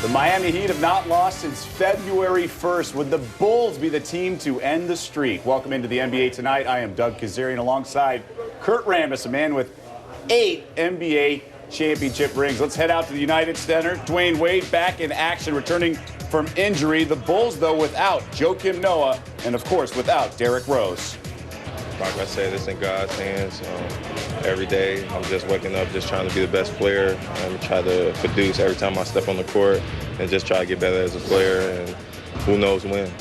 The Miami Heat have not lost since February 1st. Would the Bulls be the team to end the streak? Welcome into the NBA Tonight. I am Doug Kazarian alongside Kurt Rambis, a man with 8 NBA championship rings. Let's head out to the United Center. Dwayne Wade back in action, returning from injury. The Bulls, though, without Joakim Noah and, of course, without Derrick Rose. Like I said, it's in God's hands. Every day, I'm just waking up, just trying to be the best player and try to produce every time I step on the court and just try to get better as a player, and who knows when.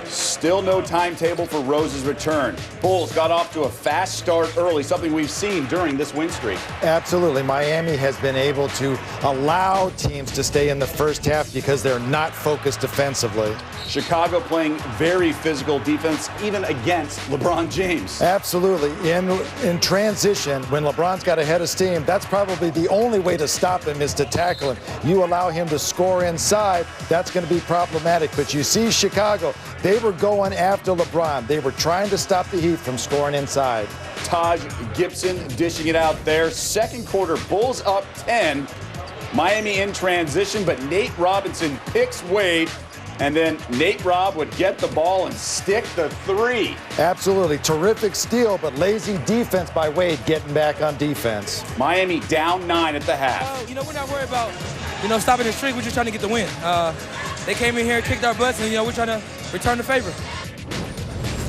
Still no timetable for Rose's return. Bulls got off to a fast start early, something we've seen during this win streak. Absolutely. Miami has been able to allow teams to stay in the first half because they're not focused defensively. Chicago playing very physical defense, even against LeBron James. Absolutely. In transition, when LeBron's got ahead of steam, that's probably the only way to stop him is to tackle him. You allow him to score inside, that's going to be problematic. But you see Chicago, they were going after LeBron. They were trying to stop the Heat from scoring inside. Taj Gibson dishing it out there. Second quarter, Bulls up 10. Miami in transition, but Nate Robinson picks Wade. And then Nate Robb would get the ball and stick the three. Absolutely. Terrific steal, but lazy defense by Wade getting back on defense. Miami down 9 at the half. We're not worried about, stopping the streak. We're just trying to get the win. They came in here, kicked our butts, and, we're trying to return the favor.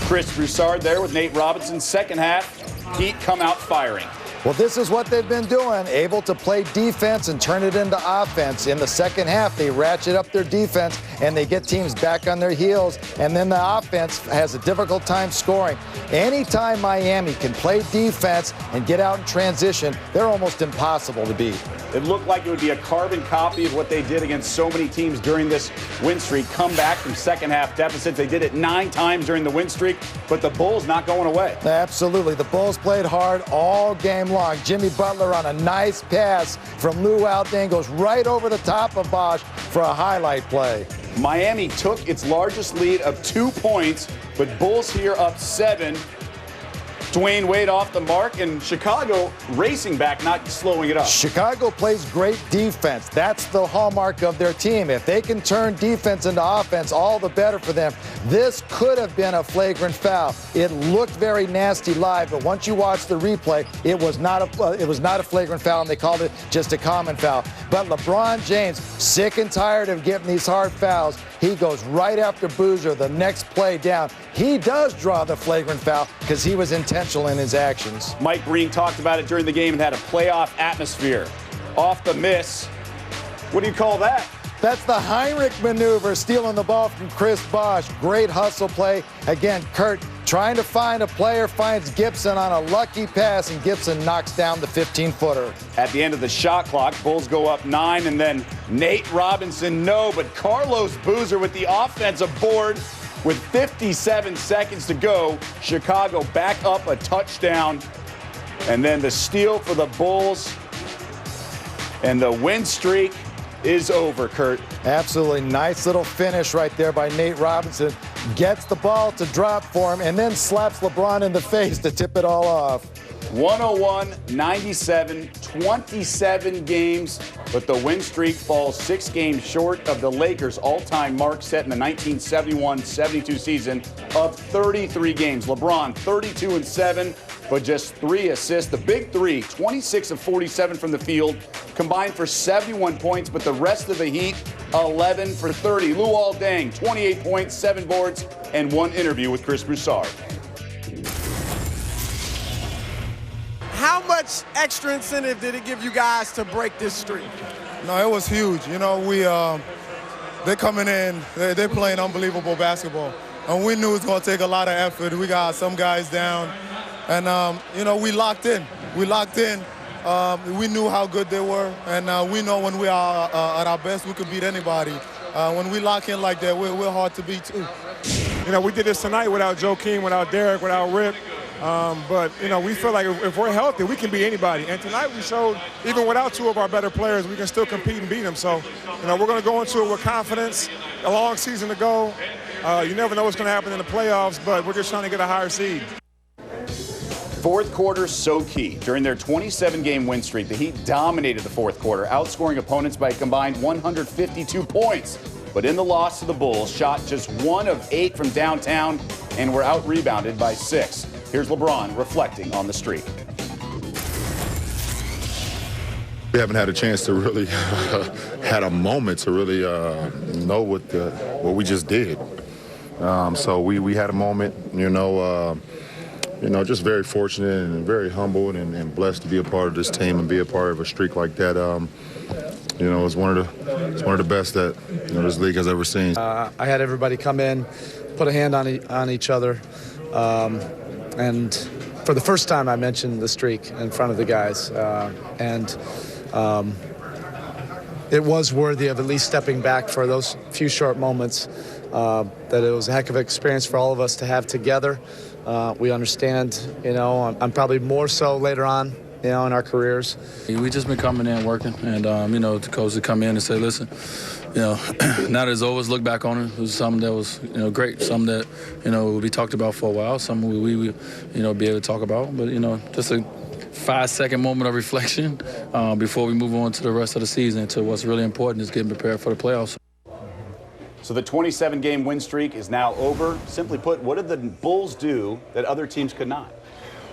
Chris Broussard there with Nate Robinson. Second half, Heat come out firing. Well, this is what they've been doing, able to play defense and turn it into offense. In the second half, they ratchet up their defense, and they get teams back on their heels, and then the offense has a difficult time scoring. Anytime Miami can play defense and get out in transition, they're almost impossible to beat. It looked like it would be a carbon copy of what they did against so many teams during this win streak. Come back from second half deficits. They did it 9 times during the win streak, but the Bulls not going away. Absolutely. The Bulls played hard all game long. Jimmy Butler on a nice pass from Lou Alding goes right over the top of Bosch for a highlight play. Miami took its largest lead of 2 points, but Bulls here up 7. Dwayne Wade off the mark, and Chicago racing back, not slowing it up. Chicago plays great defense. That's the hallmark of their team. If they can turn defense into offense, all the better for them. This could have been a flagrant foul. It looked very nasty live, but once you watch the replay, it was not a flagrant foul, and they called it just a common foul. But LeBron James, sick and tired of getting these hard fouls, he goes right after Boozer the next play down. He does draw the flagrant foul because he was intentional in his actions. Mike Breen talked about it during the game and had a playoff atmosphere. Off the miss. What do you call that? That's the Heinrich maneuver, stealing the ball from Chris Bosh. Great hustle play. Again, Kurt trying to find a player, finds Gibson on a lucky pass, and Gibson knocks down the 15-footer. At the end of the shot clock, Bulls go up 9, and then Nate Robinson, no, but Carlos Boozer with the offensive board with 57 seconds to go. Chicago back up a touchdown, and then the steal for the Bulls, and the win streak is over, Kurt. Absolutely nice little finish right there by Nate Robinson. Gets the ball to drop for him and then slaps LeBron in the face to tip it all off. 101-97, 27 games, but the win streak falls 6 games short of the Lakers' all-time mark set in the 1971-72 season of 33 games. LeBron, 32-7, but just 3 assists. The big 3, 26 of 47 from the field, combined for 71 points, but the rest of the Heat, 11 for 30. Lou Alding, 28 points, 7 boards, and 1 interview with Chris Broussard. How much extra incentive did it give you guys to break this streak? No, it was huge. They're coming in, they're playing unbelievable basketball. And we knew it was going to take a lot of effort. We got some guys down. And, we locked in. We knew how good they were. And we know when we are at our best, we could beat anybody. When we lock in like that, we're hard to beat, too. We did this tonight without Joakim, without Derrick, without Rip. But we feel like if we're healthy, we can beat anybody. And tonight we showed, even without 2 of our better players, we can still compete and beat them. So, we're going to go into it with confidence. A long season to go. You never know what's going to happen in the playoffs, but we're just trying to get a higher seed. fourth quarter so key. During their 27-game win streak, the Heat dominated the fourth quarter, outscoring opponents by a combined 152 points. But in the loss to the Bulls, shot just 1 of 8 from downtown and were out-rebounded by 6. Here's LeBron reflecting on the streak. We haven't had a chance to really had a moment to really know what we just did. So we had a moment, just very fortunate and very humbled and blessed to be a part of this team and be a part of a streak like that. It's one of the best that this league has ever seen. I had everybody come in, put a hand on each other, and for the first time I mentioned the streak in front of the guys, it was worthy of at least stepping back for those few short moments. That it was a heck of an experience for all of us to have together. We understand, I'm probably more so later on, in our careers. We just been coming in working, and the coach would come in and say, listen, now that it's over, let's look back on it. It was something that was, great, something that, will be talked about for a while, something we be able to talk about. But, just a 5-second moment of reflection before we move on to the rest of the season, to what's really important is getting prepared for the playoffs. So the 27-game win streak is now over. Simply put, what did the Bulls do that other teams could not?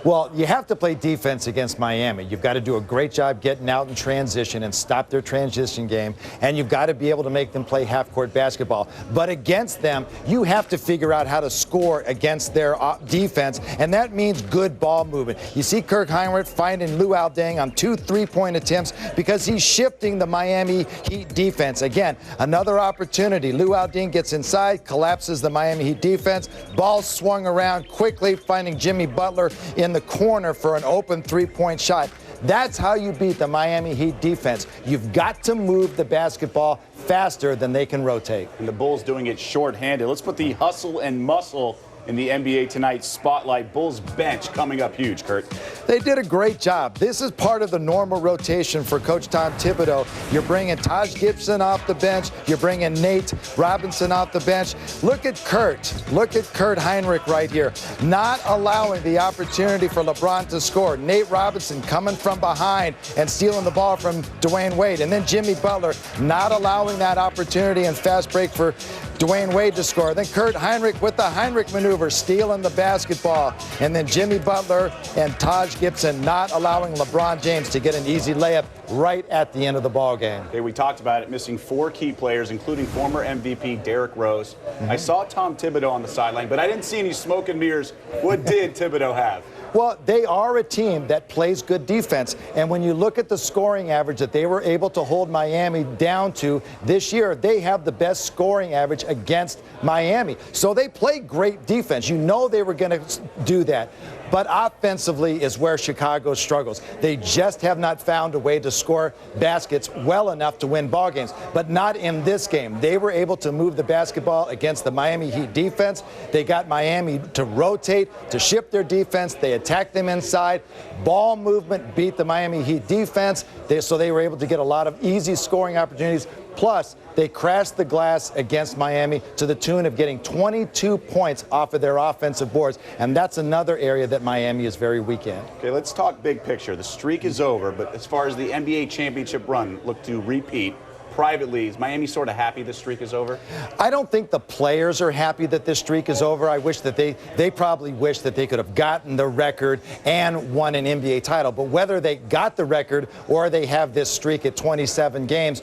Well, you have to play defense against Miami. You've got to do a great job getting out in transition and stop their transition game. And you've got to be able to make them play half-court basketball. But against them, you have to figure out how to score against their defense. And that means good ball movement. You see Kirk Heinrich finding Lou Alding on 2 3-point attempts because he's shifting the Miami Heat defense. Again, another opportunity. Lou Alding gets inside, collapses the Miami Heat defense. Ball swung around quickly, finding Jimmy Butler in the corner for an open 3-point shot. That's how you beat the Miami Heat defense. You've got to move the basketball faster than they can rotate. And the Bulls doing it shorthanded. Let's put the hustle and muscle in the NBA tonight spotlight. Bulls bench coming up huge, Kurt. They did a great job. This is part of the normal rotation for Coach Tom Thibodeau. You're bringing Taj Gibson off the bench. You're bringing Nate Robinson off the bench. Look at Kurt. Look at Kurt Heinrich right here. Not allowing the opportunity for LeBron to score. Nate Robinson coming from behind and stealing the ball from Dwayne Wade. And then Jimmy Butler not allowing that opportunity and fast break for Dwayne Wade to score. Then Kurt Heinrich with the Heinrich maneuver, stealing the basketball. And then Jimmy Butler and Taj Gibson not allowing LeBron James to get an easy layup right at the end of the ball game. Okay, we talked about it, missing 4 key players, including former MVP Derrick Rose. I saw Tom Thibodeau on the sideline, but I didn't see any smoke and mirrors. What did Thibodeau have? Well, they are a team that plays good defense. And when you look at the scoring average that they were able to hold Miami down to this year, they have the best scoring average against Miami. So they play great defense. You know they were going to do that. But offensively is where Chicago struggles. They just have not found a way to score baskets well enough to win ball games, but not in this game. They were able to move the basketball against the Miami Heat defense. They got Miami to rotate, to shift their defense. They attacked them inside. Ball movement beat the Miami Heat defense. So they were able to get a lot of easy scoring opportunities. Plus, they crashed the glass against Miami to the tune of getting 22 points off of their offensive boards. And that's another area that Miami is very weak in. Okay, let's talk big picture. The streak is over, but as far as the NBA championship run look to repeat, privately, is Miami sort of happy this streak is over? I don't think the players are happy that this streak is over. I wish that they probably wish that they could have gotten the record and won an NBA title. But whether they got the record or they have this streak at 27 games,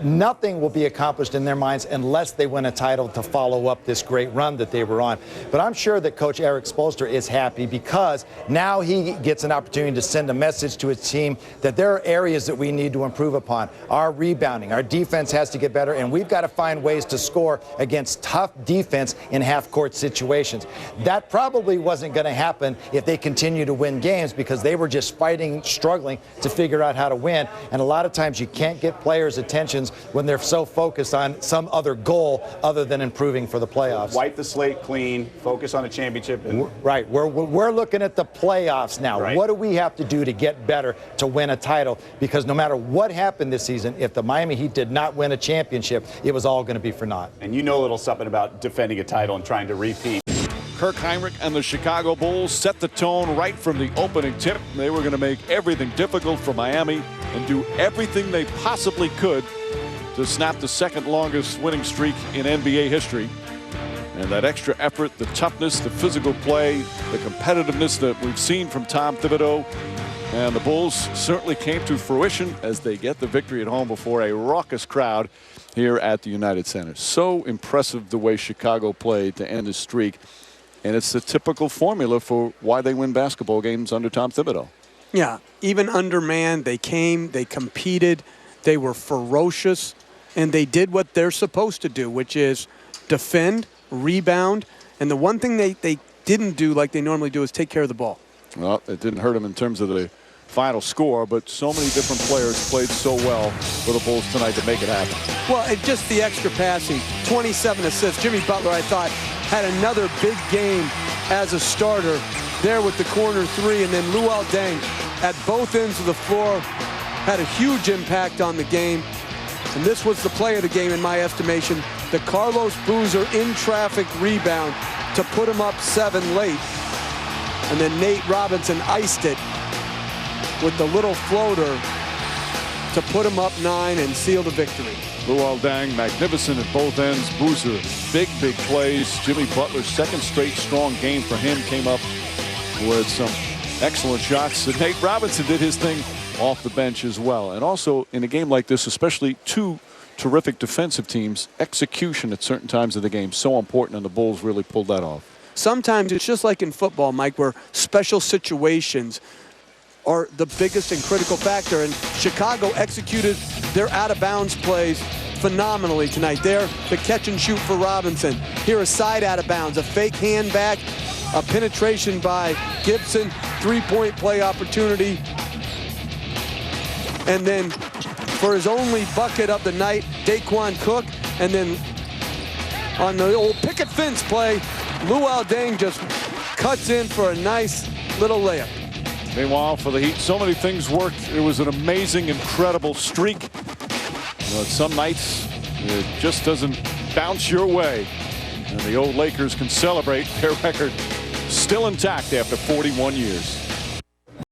nothing will be accomplished in their minds unless they win a title to follow up this great run that they were on. But I'm sure that Coach Eric Spoelstra is happy because now he gets an opportunity to send a message to his team that there are areas that we need to improve upon. Our rebounding, our defense has to get better, and we've got to find ways to score against tough defense in half-court situations. That probably wasn't going to happen if they continue to win games because they were just fighting, struggling to figure out how to win. And a lot of times you can't get players' attentions when they're so focused on some other goal other than improving for the playoffs. Wipe the slate clean, focus on a championship. Right. We're looking at the playoffs now. Right. What do we have to do to get better to win a title? Because no matter what happened this season, if the Miami Heat did not win a championship, it was all going to be for naught. And you know a little something about defending a title and trying to repeat. Kirk Heinrich and the Chicago Bulls set the tone right from the opening tip. They were going to make everything difficult for Miami and do everything they possibly could to snap the second longest winning streak in NBA history. And that extra effort, the toughness, the physical play, the competitiveness that we've seen from Tom Thibodeau. And the Bulls certainly came to fruition as they get the victory at home before a raucous crowd here at the United Center. So impressive the way Chicago played to end the streak. And it's the typical formula for why they win basketball games under Tom Thibodeau. Yeah, even undermanned, they came, they competed, they were ferocious, and they did what they're supposed to do, which is defend, rebound, and the one thing they didn't do like they normally do is take care of the ball. Well, it didn't hurt them in terms of the final score, but so many different players played so well for the Bulls tonight to make it happen. Well, and just the extra passing, 27 assists. Jimmy Butler, I thought, had another big game as a starter there with the corner three, and then Luol Deng at both ends of the floor had a huge impact on the game. And this was the play of the game in my estimation, the Carlos Boozer in traffic rebound to put him up 7 late. And then Nate Robinson iced it with the little floater to put him up 9 and seal the victory. Luol Deng, magnificent at both ends. Boozer, big plays. Jimmy Butler's second straight strong game for him came up with some excellent shots. And Nate Robinson did his thing off the bench as well. And also in a game like this, especially two terrific defensive teams, execution at certain times of the game so important, and the Bulls really pulled that off. Sometimes it's just like in football, Mike, where special situations are the biggest and critical factor. And Chicago executed their out-of-bounds plays phenomenally tonight. There, the catch and shoot for Robinson. Here, a side out of bounds, a fake hand back, a penetration by Gibson, three-point play opportunity. And then for his only bucket of the night, Daquan Cook. And then on the old picket fence play, Luol Deng just cuts in for a nice little layup. Meanwhile, for the Heat, so many things worked. It was an amazing, incredible streak. You know, some nights it just doesn't bounce your way. And the old Lakers can celebrate their record still intact after 41 years.